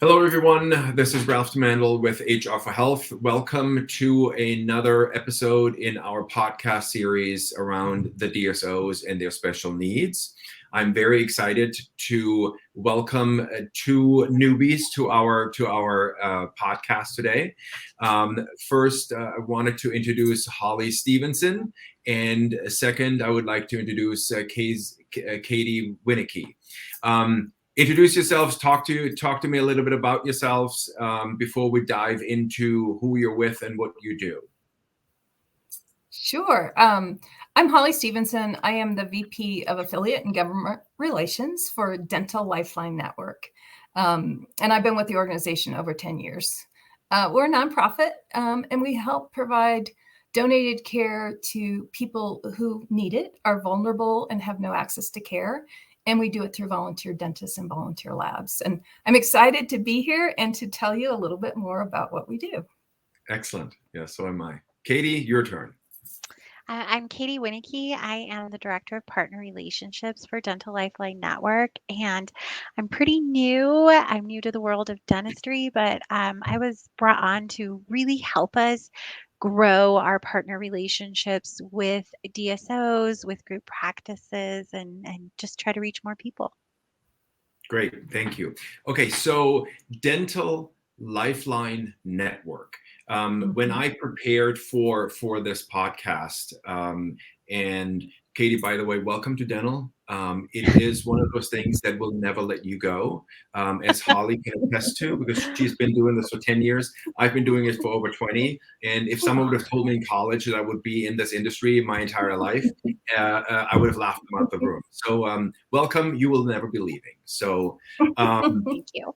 Hello, everyone. This is Ralf Tomandl with HR for Health. Welcome to another episode in our podcast series around the DSOs and their special needs. I'm very excited to welcome two newbies to our podcast today. First, I wanted to introduce Hollie Stevenson, and second, I would like to introduce Katie Wienecke. Introduce yourselves. Talk to me a little bit about yourselves before we dive into who you're with and what you do. Sure. I'm Hollie Stevenson. I am the VP of Affiliate and Government Relations for Dental Lifeline Network. And I've been with the organization over 10 years. We're a nonprofit, and we help provide donated care to people who need it, are vulnerable, and have no access to care. And we do it through volunteer dentists and volunteer labs. And I'm excited to be here and to tell you a little bit more about what we do. Excellent. Yeah, so am I. Katie, your turn. I'm Katie Wienecke. I am the Director of Partner Relationships for Dental Lifeline Network, and I'm pretty new. I'm new to the world of dentistry, but I was brought on to really help us grow our partner relationships with DSOs, with group practices, and just try to reach more people. Great, thank you. Okay, so Dental Lifeline Network. When I prepared for this podcast, and Katie, by the way, welcome to Dental. It is one of those things that will never let you go, as Hollie can attest to, because she's been doing this for 10 years. I've been doing it for over 20. And if someone would have told me in college that I would be in this industry my entire life, I would have laughed them out the room. So welcome. You will never be leaving. So Thank you.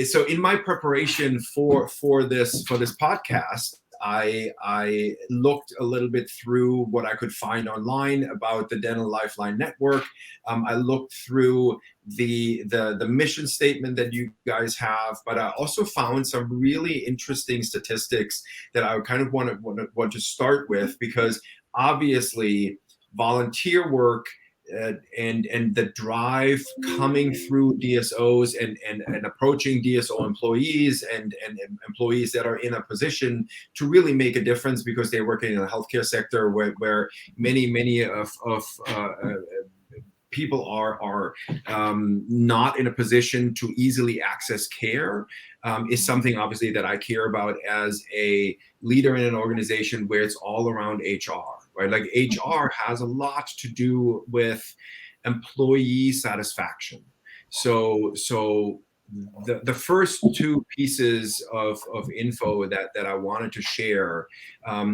So in my preparation for this podcast, I looked a little bit through what I could find online about the Dental Lifeline Network. I looked through the mission statement that you guys have, but I also found some really interesting statistics that I kind of want to start with, because obviously volunteer work and the drive coming through DSOs and approaching DSO employees and employees that are in a position to really make a difference because they're working in the healthcare sector where many of people are not in a position to easily access care, is something obviously that I care about as a leader in an organization where it's all around HR, right? Like HR has a lot to do with employee satisfaction. So the first two pieces of info that I wanted to share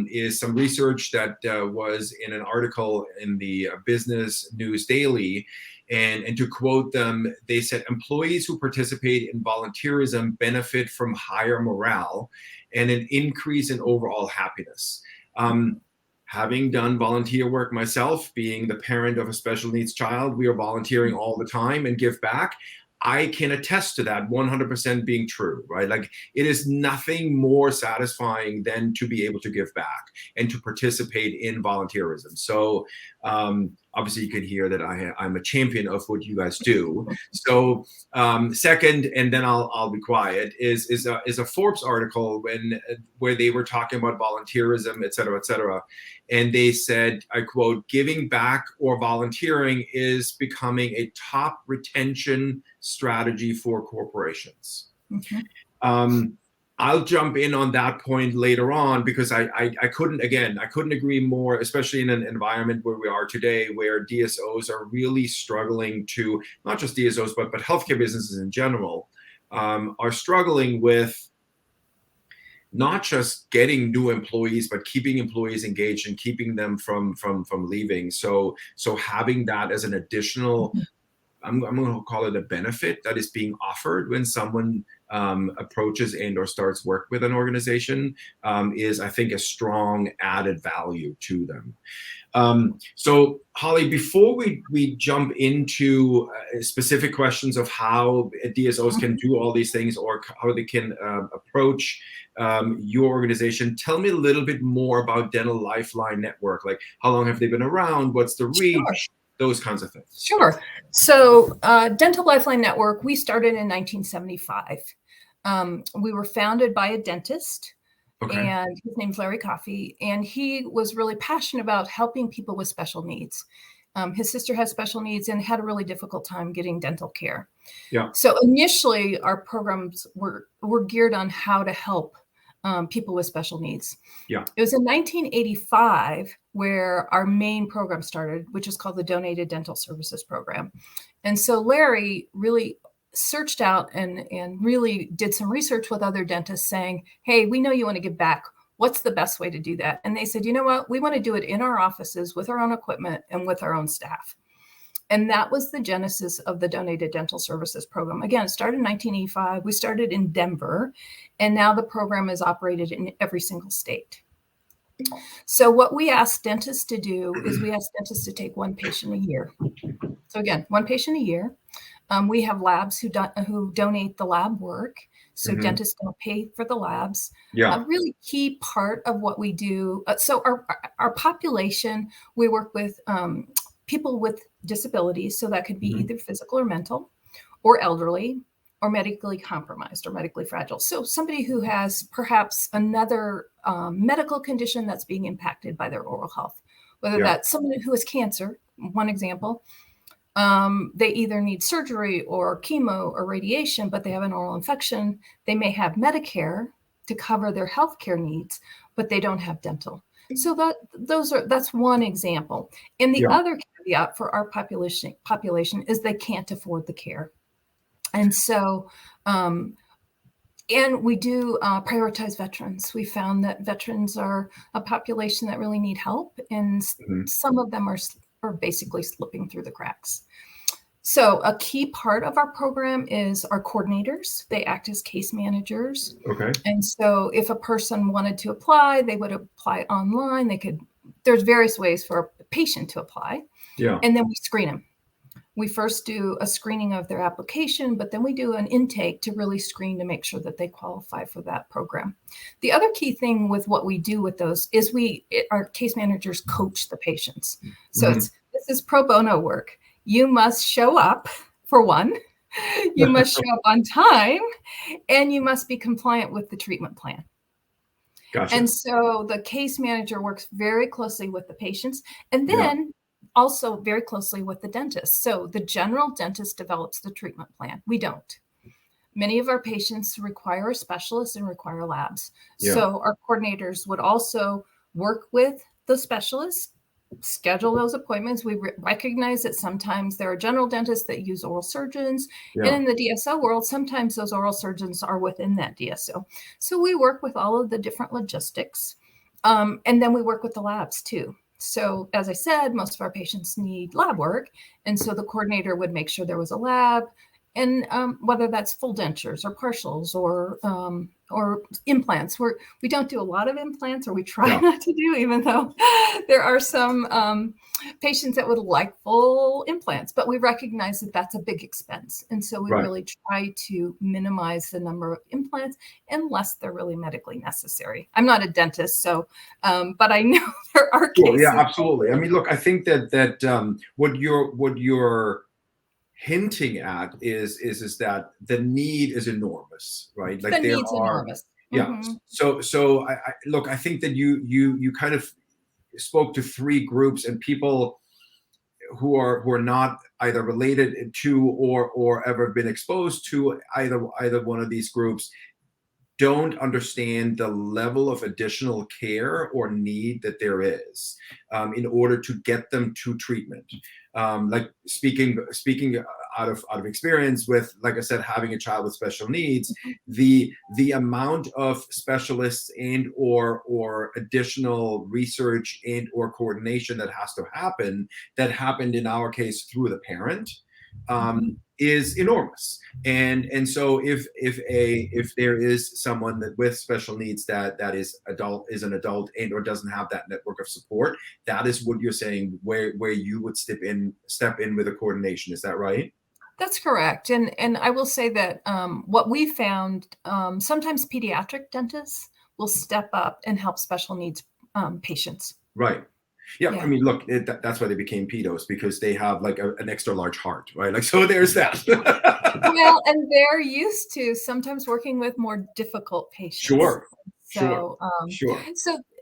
is some research that was in an article in the Business News Daily. And to quote them, they said employees who participate in volunteerism benefit from higher morale and an increase in overall happiness. Having done volunteer work myself, being the parent of a special needs child, we are volunteering all the time and give back. I can attest to that 100% being true, right? Like, it is nothing more satisfying than to be able to give back and to participate in volunteerism. So obviously you can hear that I'm a champion of what you guys do. So second, and then I'll be quiet, is a Forbes article where they were talking about volunteerism, et cetera. And they said, I quote, "Giving back or volunteering is becoming a top retention strategy for corporations." Mm-hmm. I'll jump in on that point later on, because I couldn't agree more, especially in an environment where we are today, where DSOs are really struggling to, not just DSOs, but healthcare businesses in general, are struggling with not just getting new employees, but keeping employees engaged and keeping them from leaving. So having that as an additional, I'm going to call it a benefit that is being offered when someone approaches and or starts work with an organization is, I think, a strong added value to them. So Hollie, before we jump into specific questions of how DSOs can do all these things or how they can approach your organization, tell me a little bit more about Dental Lifeline Network. Like, how long have they been around? What's the reach? those kinds of things. Sure. So Dental Lifeline Network, we started in 1975. We were founded by a dentist, and his name's Larry Coffey, and he was really passionate about helping people with special needs. His sister has special needs and had a really difficult time getting dental care. Yeah. So initially, our programs were geared on how to help people with special needs. Yeah. It was in 1985 where our main program started, which is called the Donated Dental Services Program. And so Larry really searched out and really did some research with other dentists saying, hey, we know you want to give back. What's the best way to do that? And they said, you know what? We want to do it in our offices with our own equipment and with our own staff. And that was the genesis of the Donated Dental Services Program. Again, it started in 1985. We started in Denver, and now the program is operated in every single state. So what we ask dentists to do is we ask dentists to take one patient a year. So again, one patient a year. We have labs who donate the lab work. So dentists don't pay for the labs. Yeah. A really key part of what we do. So our population, we work with people with disabilities. So that could be either physical or mental, or elderly, or medically compromised or medically fragile. So somebody who has perhaps another medical condition that's being impacted by their oral health, whether that's someone who has cancer, one example. They either need surgery or chemo or radiation, but they have an oral infection. They may have Medicare to cover their healthcare needs, but they don't have dental. So that's one example. And the other caveat for our population is they can't afford the care. And so, and we do prioritize veterans. We found that veterans are a population that really need help, and some of them are basically slipping through the cracks. So a key part of our program is our coordinators. They act as case managers. Okay. And so if a person wanted to apply, they would apply online. There's various ways for a patient to apply. Yeah. And then we screen them. We first do a screening of their application, but then we do an intake to really screen to make sure that they qualify for that program. The other key thing with what we do with those is our case managers coach the patients. So this is pro bono work. You must show up, for one. You must show up on time, and you must be compliant with the treatment plan. Gotcha. And so the case manager works very closely with the patients, and then also very closely with the dentist. So the general dentist develops the treatment plan. We don't. Many of our patients require a specialist and require labs. Yeah. So our coordinators would also work with the specialist, schedule those appointments. We recognize that sometimes there are general dentists that use oral surgeons. And in the DSO world, sometimes those oral surgeons are within that DSO. So we work with all of the different logistics. And then we work with the labs too. So as I said, most of our patients need lab work. And so the coordinator would make sure there was a lab, and whether that's full dentures or partials or implants. We don't do a lot of implants, or we try not to do, even though there are some patients that would like full implants, but we recognize that that's a big expense. And so we really try to minimize the number of implants unless they're really medically necessary. I'm not a dentist, so, but I know there are cases. Yeah, absolutely. I mean, look, I think that what you're hinting at is that the need is enormous, right? Like the need's enormous. Yeah. So I look, I think that you kind of spoke to three groups, and people who are not either related to or ever been exposed to either one of these groups don't understand the level of additional care or need that there is in order to get them to treatment. Like speaking out of experience with, like I said, having a child with special needs, the amount of specialists and or additional research and or coordination that has to happen, that happened in our case through the parent, is enormous. And so if there is someone that with special needs that is an adult and or doesn't have that network of support, that is what you're saying, where you would step in with a coordination. Is that right? That's correct. And I will say that what we found, sometimes pediatric dentists will step up and help special needs patients. Right. Yeah, Yeah. I mean, look, that's why they became pedos, because they have like an extra large heart, right? Like, so there's that. Well, and they're used to sometimes working with more difficult patients. Sure, sure, So, sure.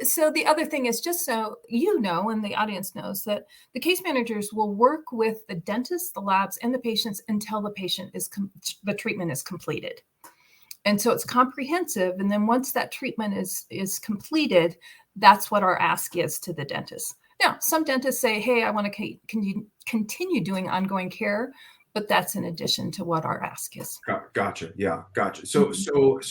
so the other thing is, just so you know, and the audience knows, that the case managers will work with the dentist, the labs, and the patients until the the treatment is completed. And so it's comprehensive. And then once that treatment is completed, that's what our ask is to the dentist. Now, some dentists say, hey, I want to continue doing ongoing care, but that's in addition to what our ask is. Gotcha. Yeah, gotcha. So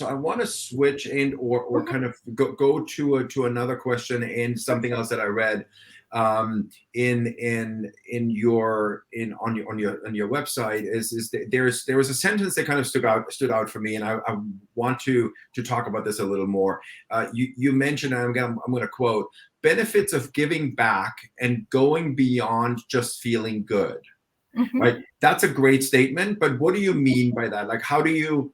I want to switch and or kind of go to another question and something else that I read on your website is there was a sentence that kind of stood out for me, and I want to talk about this a little more. You mentioned, and I'm going to quote, benefits of giving back and going beyond just feeling good. Mm-hmm. Right? That's a great statement, but what do you mean by that? Like, how do you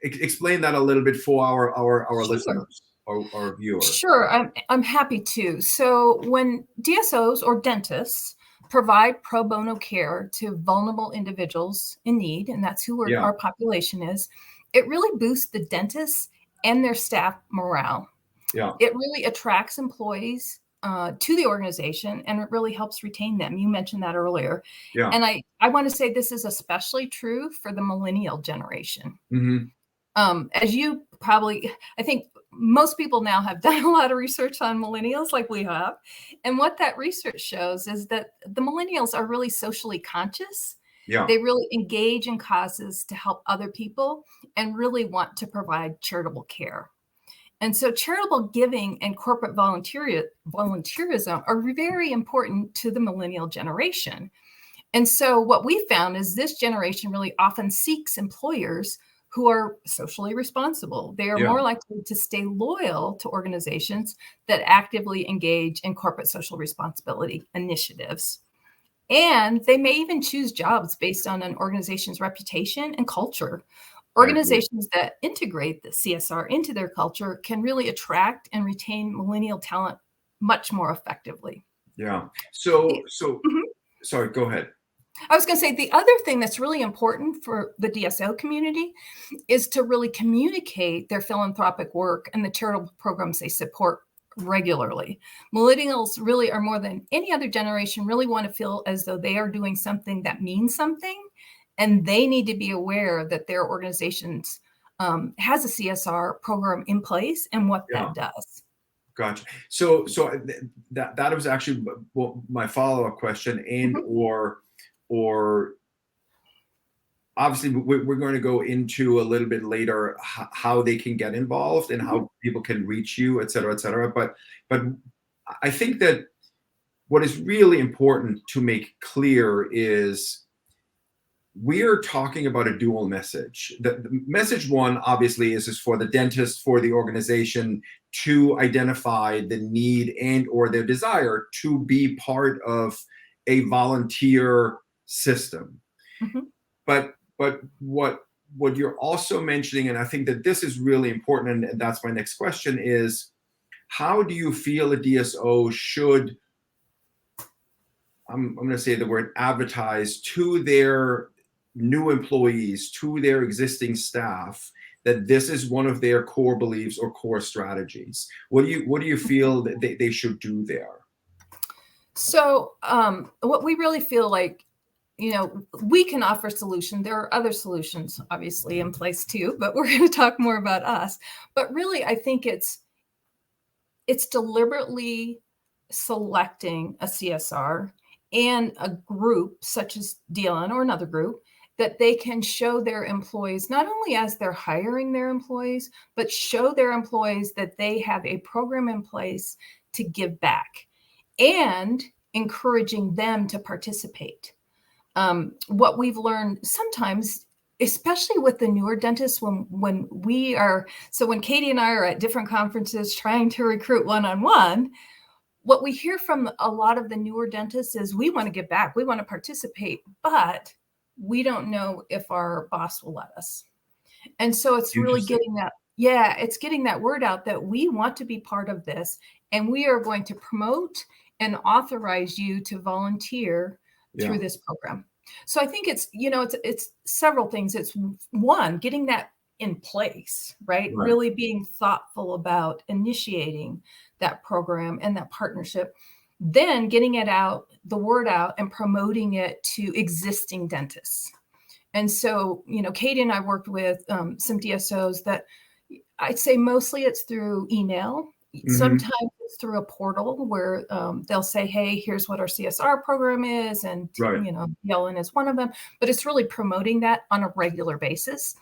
explain that a little bit for our Sure. listeners or viewers? Sure, I'm happy to. So when DSOs or dentists provide pro bono care to vulnerable individuals in need, and that's who our population is, it really boosts the dentists and their staff morale. Yeah. It really attracts employees to the organization, and it really helps retain them. You mentioned that earlier. Yeah. And I want to say this is especially true for the millennial generation. Mm-hmm. As you probably, I think most people now have done a lot of research on millennials like we have. And what that research shows is that the millennials are really socially conscious. Yeah. They really engage in causes to help other people and really want to provide charitable care. And so charitable giving and corporate volunteerism are very important to the millennial generation. And so what we found is this generation really often seeks employers who are socially responsible. They are more likely to stay loyal to organizations that actively engage in corporate social responsibility initiatives. And they may even choose jobs based on an organization's reputation and culture. Organizations that integrate the CSR into their culture can really attract and retain millennial talent much more effectively. Yeah. So sorry, go ahead. I was going to say the other thing that's really important for the DSO community is to really communicate their philanthropic work and the charitable programs they support regularly. Millennials really are, more than any other generation, really want to feel as though they are doing something that means something. And they need to be aware that their organizations has a CSR program in place and what that does. Gotcha. So that was actually my follow-up question, and or obviously we're going to go into a little bit later how they can get involved and how people can reach you, et cetera, et cetera. But I think that what is really important to make clear is we're talking about a dual message. The message one, obviously, is for the dentist, for the organization to identify the need and or their desire to be part of a volunteer system. But what you're also mentioning, and I think that this is really important, and that's my next question, is how do you feel a DSO should, I'm going to say the word, advertise to their new employees, to their existing staff, that this is one of their core beliefs or core strategies? What do you feel that they should do there? So what we really feel like, we can offer solutions. There are other solutions obviously in place too, but we're going to talk more about us. But really, I think it's deliberately selecting a CSR and a group such as DLN or another group that they can show their employees, not only as they're hiring their employees, but show their employees that they have a program in place to give back and encouraging them to participate. What we've learned sometimes, especially with the newer dentists, when Katie and I are at different conferences trying to recruit one-on-one, what we hear from a lot of the newer dentists is, we want to give back, we want to participate, but we don't know if our boss will let us. And so it's really getting that, Yeah, it's getting that word out that we want to be part of this, and we are going to promote and authorize you to volunteer through this program. So I think it's, it's several things. It's one, getting that in place, right? Really being thoughtful about initiating that program and that partnership, then getting it out, the word out, and promoting it to existing dentists. And so, Katie and I worked with some DSOs that I'd say mostly it's through email. Sometimes it's through a portal where they'll say, hey, here's what our CSR program is. And, DLN is one of them. But it's really promoting that on a regular basis.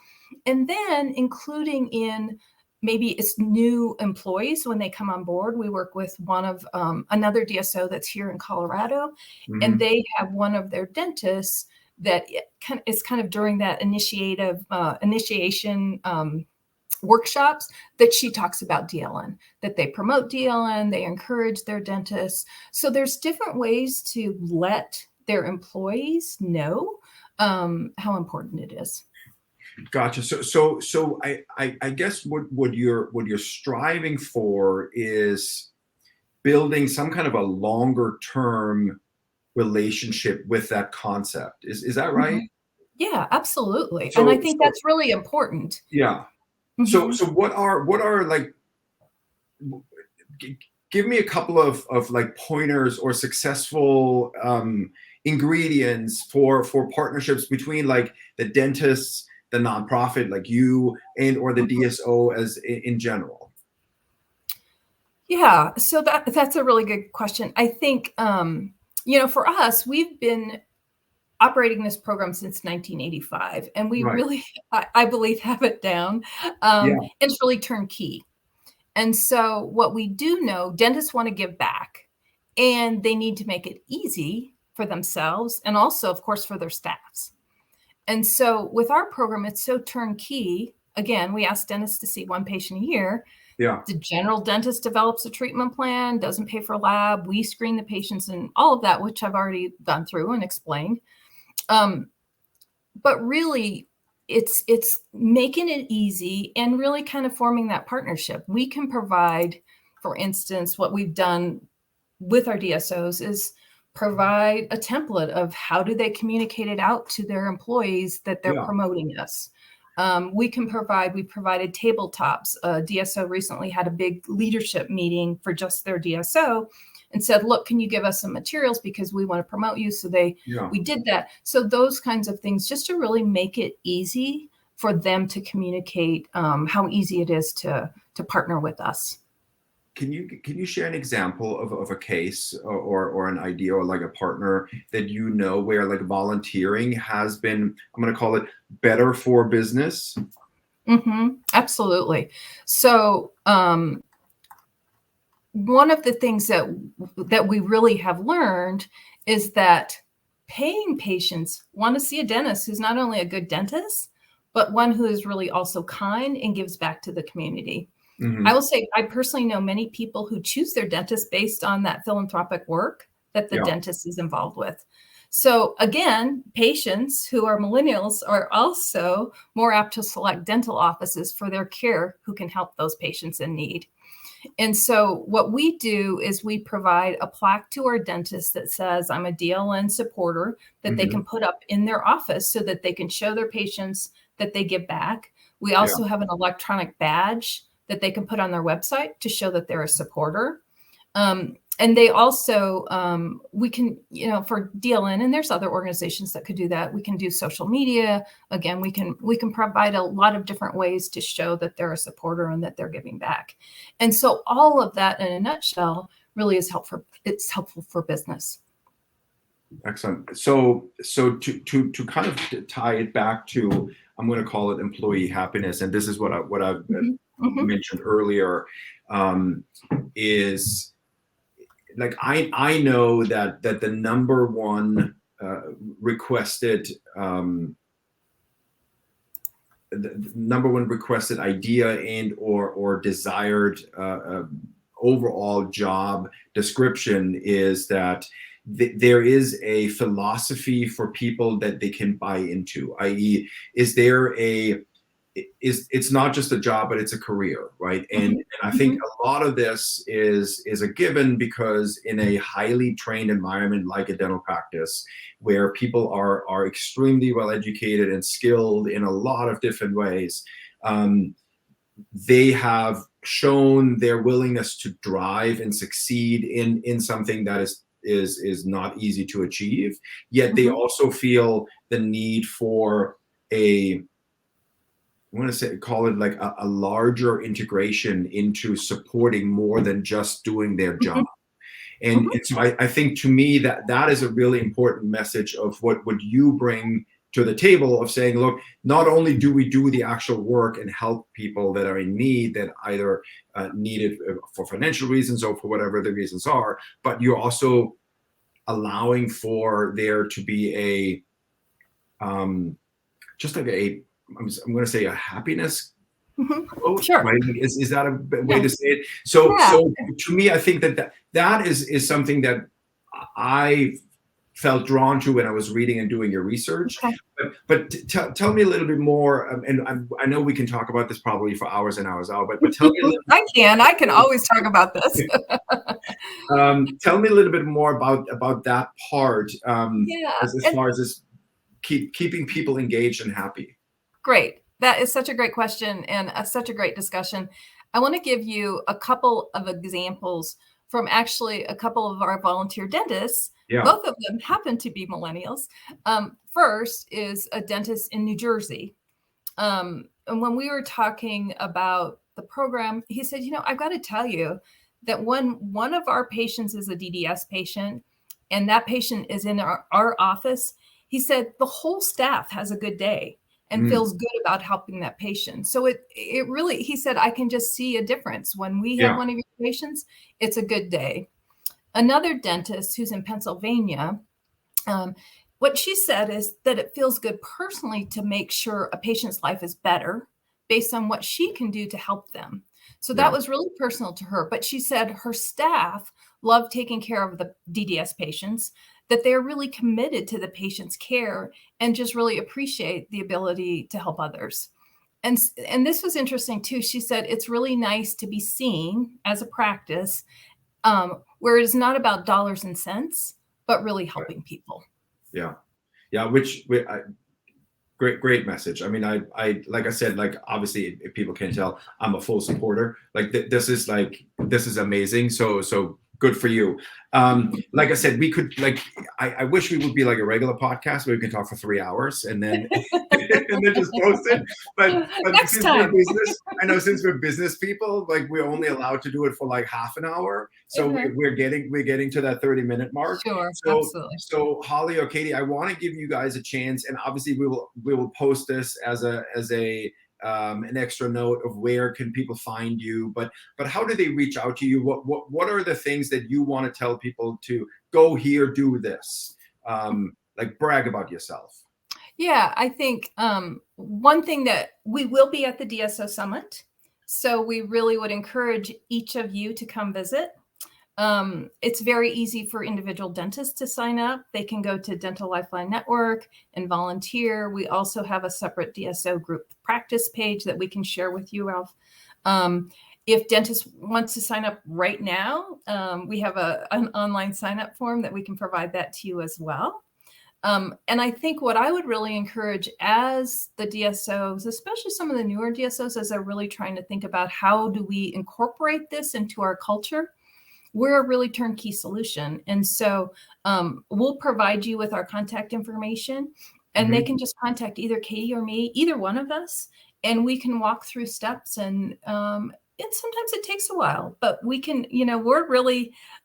And then including in maybe it's new employees when they come on board. We work with one of another DSO that's here in Colorado. And they have one of their dentists that is kind of during that initiation workshops that she talks about DLN, that they promote DLN, they encourage their dentists. So there's different ways to let their employees know how important it is. Gotcha. So I guess what you're striving for is building some kind of a longer term relationship with that concept. Is that right? Yeah, absolutely. And I think that's really important. Yeah. So what are like, give me a couple of like pointers or successful ingredients for partnerships between like the dentists, the nonprofit like you, and or the DSO as in general. Yeah, so that's a really good question. I think for us, we've been operating this program since 1985, and we really, I believe, have it down. It's really turnkey. And so what we do know, dentists want to give back, and they need to make it easy for themselves and also, of course, for their staffs. And so with our program, it's so turnkey. Again, we ask dentists to see one patient a year. Yeah. The general dentist develops a treatment plan, doesn't pay for lab. We screen the patients and all of that, which I've already gone through and explained. But really, it's making it easy and really kind of forming that partnership. We can provide, for instance, what we've done with our DSOs is provide a template of how do they communicate it out to their employees that they're promoting us. We provided tabletops. DSO recently had a big leadership meeting for just their DSO and said, look, can you give us some materials because we want to promote you? So we did that. So those kinds of things, just to really make it easy for them to communicate how easy it is to partner with us. Can you share an example of a case or an idea or like a partner that where like volunteering has been, I'm going to call it, better for business? Absolutely. So one of the things that we really have learned is that paying patients want to see a dentist who's not only a good dentist, but one who is really also kind and gives back to the community. I will say, I personally know many people who choose their dentist based on that philanthropic work that the dentist is involved with. So again, patients who are millennials are also more apt to select dental offices for their care who can help those patients in need. And so what we do is we provide a plaque to our dentists that says, I'm a DLN supporter, that they can put up in their office so that they can show their patients that they give back. We also have an electronic badge that they can put on their website to show that they're a supporter. And they also, we can, for DLN, and there's other organizations that could do that. We can do social media. Again, we can provide a lot of different ways to show that they're a supporter and that they're giving back. And so all of that in a nutshell really is helpful. It's helpful for business. Excellent. So to kind of tie it back to, I'm going to call it employee happiness, and this is what I've mentioned earlier, is like I know that the number one requested idea and or desired overall job description is that there is a philosophy for people that they can buy into, i.e., is there a it's not just a job, but it's a career, right? And I think a lot of this is a given because in a highly trained environment like a dental practice, where people are extremely well educated and skilled in a lot of different ways, they have shown their willingness to drive and succeed in something that is not easy to achieve. Yet they also feel the need for I want to call it like a larger integration into supporting more than just doing their job. And so I think, to me, that is a really important message of what would you bring to the table, of saying, look, not only do we do the actual work and help people that are in need, that either need it for financial reasons or for whatever the reasons are, but you're also allowing for there to be just like I'm going to say a happiness quote, Sure. right? Is that a way to say it? So to me, I think that is something that I felt drawn to when I was reading and doing your research. Okay. But tell me a little bit more, and I know we can talk about this probably for hours and hours out, but tell me a little I can always talk about this. Tell me a little bit more about that part, as far as this keeping people engaged and happy. Great. That is such a great question and such a great discussion. I want to give you a couple of examples from actually a couple of our volunteer dentists. Yeah. Both of them happen to be millennials. First is a dentist in New Jersey. And when we were talking about the program, he said, I've got to tell you that when one of our patients is a DDS patient and that patient is in our office, he said the whole staff has a good day and feels good about helping that patient. So it really, he said, I can just see a difference. When we have one of your patients, it's a good day. Another dentist who's in Pennsylvania, what she said is that it feels good personally to make sure a patient's life is better based on what she can do to help them. So that was really personal to her. But she said her staff love taking care of the DDS patients, that they're really committed to the patient's care and just really appreciate the ability to help others. And this was interesting too. She said, it's really nice to be seen as a practice where it is not about dollars and cents, but really helping people. Yeah. Great message. I mean, I like I said, like, obviously, if people can't tell, I'm a full supporter. Like this is amazing. So good for you. Like I said, we could, like, I wish we would be like a regular podcast where we can talk for 3 hours and then and then just post it. But Next time. Since we're business people, like, we're only allowed to do it for like half an hour. So we're getting to that 30-minute mark. Sure, absolutely. So Hollie or Katie, I want to give you guys a chance, and obviously we will post this as an extra note of where can people find you, but how do they reach out to you? What are the things that you want to tell people to go here, do this, like brag about yourself? Yeah, I think one thing that we will be at the DSO Summit. So we really would encourage each of you to come visit. It's very easy for individual dentists to sign up. They can go to Dental Lifeline Network and volunteer. We also have a separate DSO group practice page that we can share with you, Ralf. If dentists wants to sign up right now, we have an online sign up form that we can provide that to you as well. And I think what I would really encourage as the DSOs, especially some of the newer DSOs, as they're really trying to think about how do we incorporate this into our culture, we're a really turnkey solution. And so we'll provide you with our contact information, and they can just contact either Katie or me, either one of us, and we can walk through steps. And sometimes it takes a while, but we can,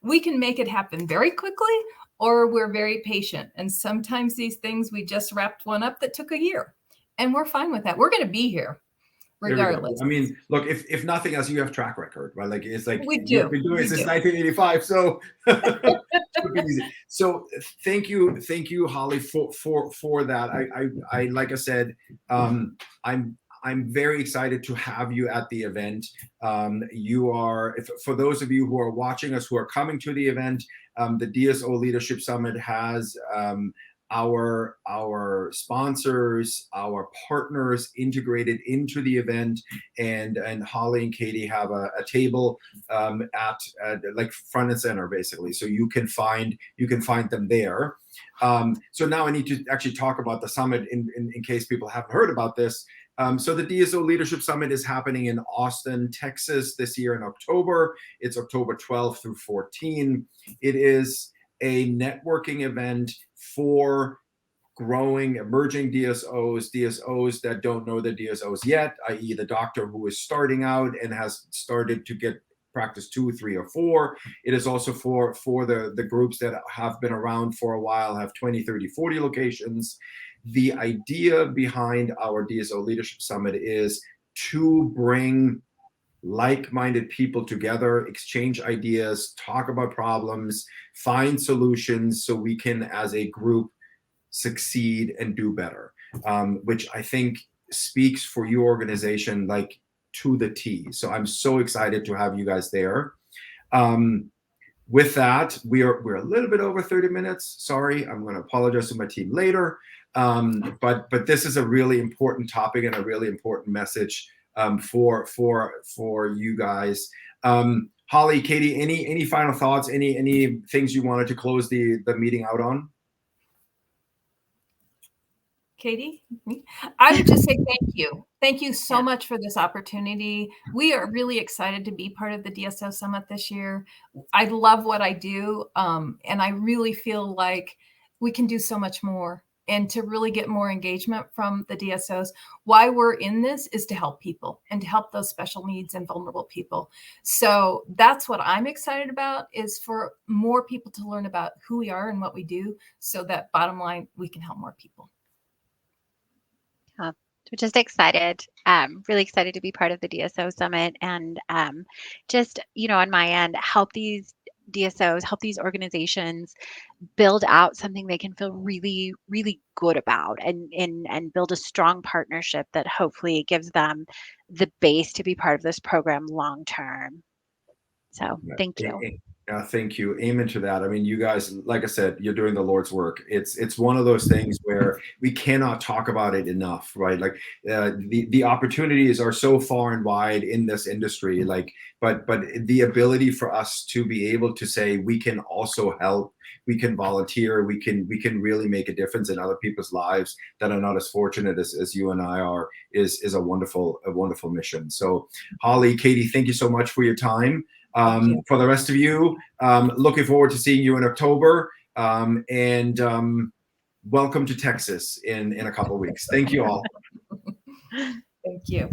we can make it happen very quickly, or we're very patient. And sometimes these things, we just wrapped one up that took a year, and we're fine with that. We're going to be here regardless. I mean, look, if nothing else, you have track record, right? Like, it's like we do. You've been doing it since 1985, so easy. So thank you, Hollie, for that. I like I said, I'm very excited to have you at the event. You are, for those of you who are watching us, who are coming to the event, the DSO Leadership Summit has our sponsors, our partners integrated into the event, and Hollie and Katie have a table at like front and center basically, so you can find them there. So now I need to actually talk about the summit in case people haven't heard about this. So the DSO Leadership Summit is happening in Austin, Texas this year in October. It's October 12th through 14. It is a networking event for growing, emerging DSOs that don't know the DSOs yet, i.e. the doctor who is starting out and has started to get practice 2, 3, or 4. It is also for the groups that have been around for a while, have 20, 30, 40 locations. The idea behind our DSO Leadership Summit is to bring like-minded people together, exchange ideas, talk about problems, find solutions so we can, as a group, succeed and do better, which I think speaks for your organization like to the T. So I'm so excited to have you guys there. With that, we're a little bit over 30 minutes. Sorry, I'm going to apologize to my team later. But this is a really important topic and a really important message for you guys. Hollie, Katie, any final thoughts? Any things you wanted to close the meeting out on? Katie, I would just say thank you. Thank you so much for this opportunity. We are really excited to be part of the DSO Summit this year. I love what I do, and I really feel like we can do so much more and to really get more engagement from the DSOs. Why we're in this is to help people and to help those special needs and vulnerable people. So that's what I'm excited about, is for more people to learn about who we are and what we do, so that bottom line, we can help more people. We're just excited, really excited to be part of the DSO Summit, and just, on my end, help these DSOs, help these organizations build out something they can feel really, really good about, and build a strong partnership that hopefully gives them the base to be part of this program long term. So thank you. Thank you. Amen to that. I mean, you guys, like I said, you're doing the Lord's work. It's one of those things where we cannot talk about it enough, right? Like the opportunities are so far and wide in this industry. Like, but the ability for us to be able to say we can also help, we can volunteer, we can really make a difference in other people's lives that are not as fortunate as you and I are, is a wonderful mission. So, Hollie, Katie, thank you so much for your time. For the rest of you, looking forward to seeing you in October, and welcome to Texas in a couple of weeks. Thank you all. Thank you.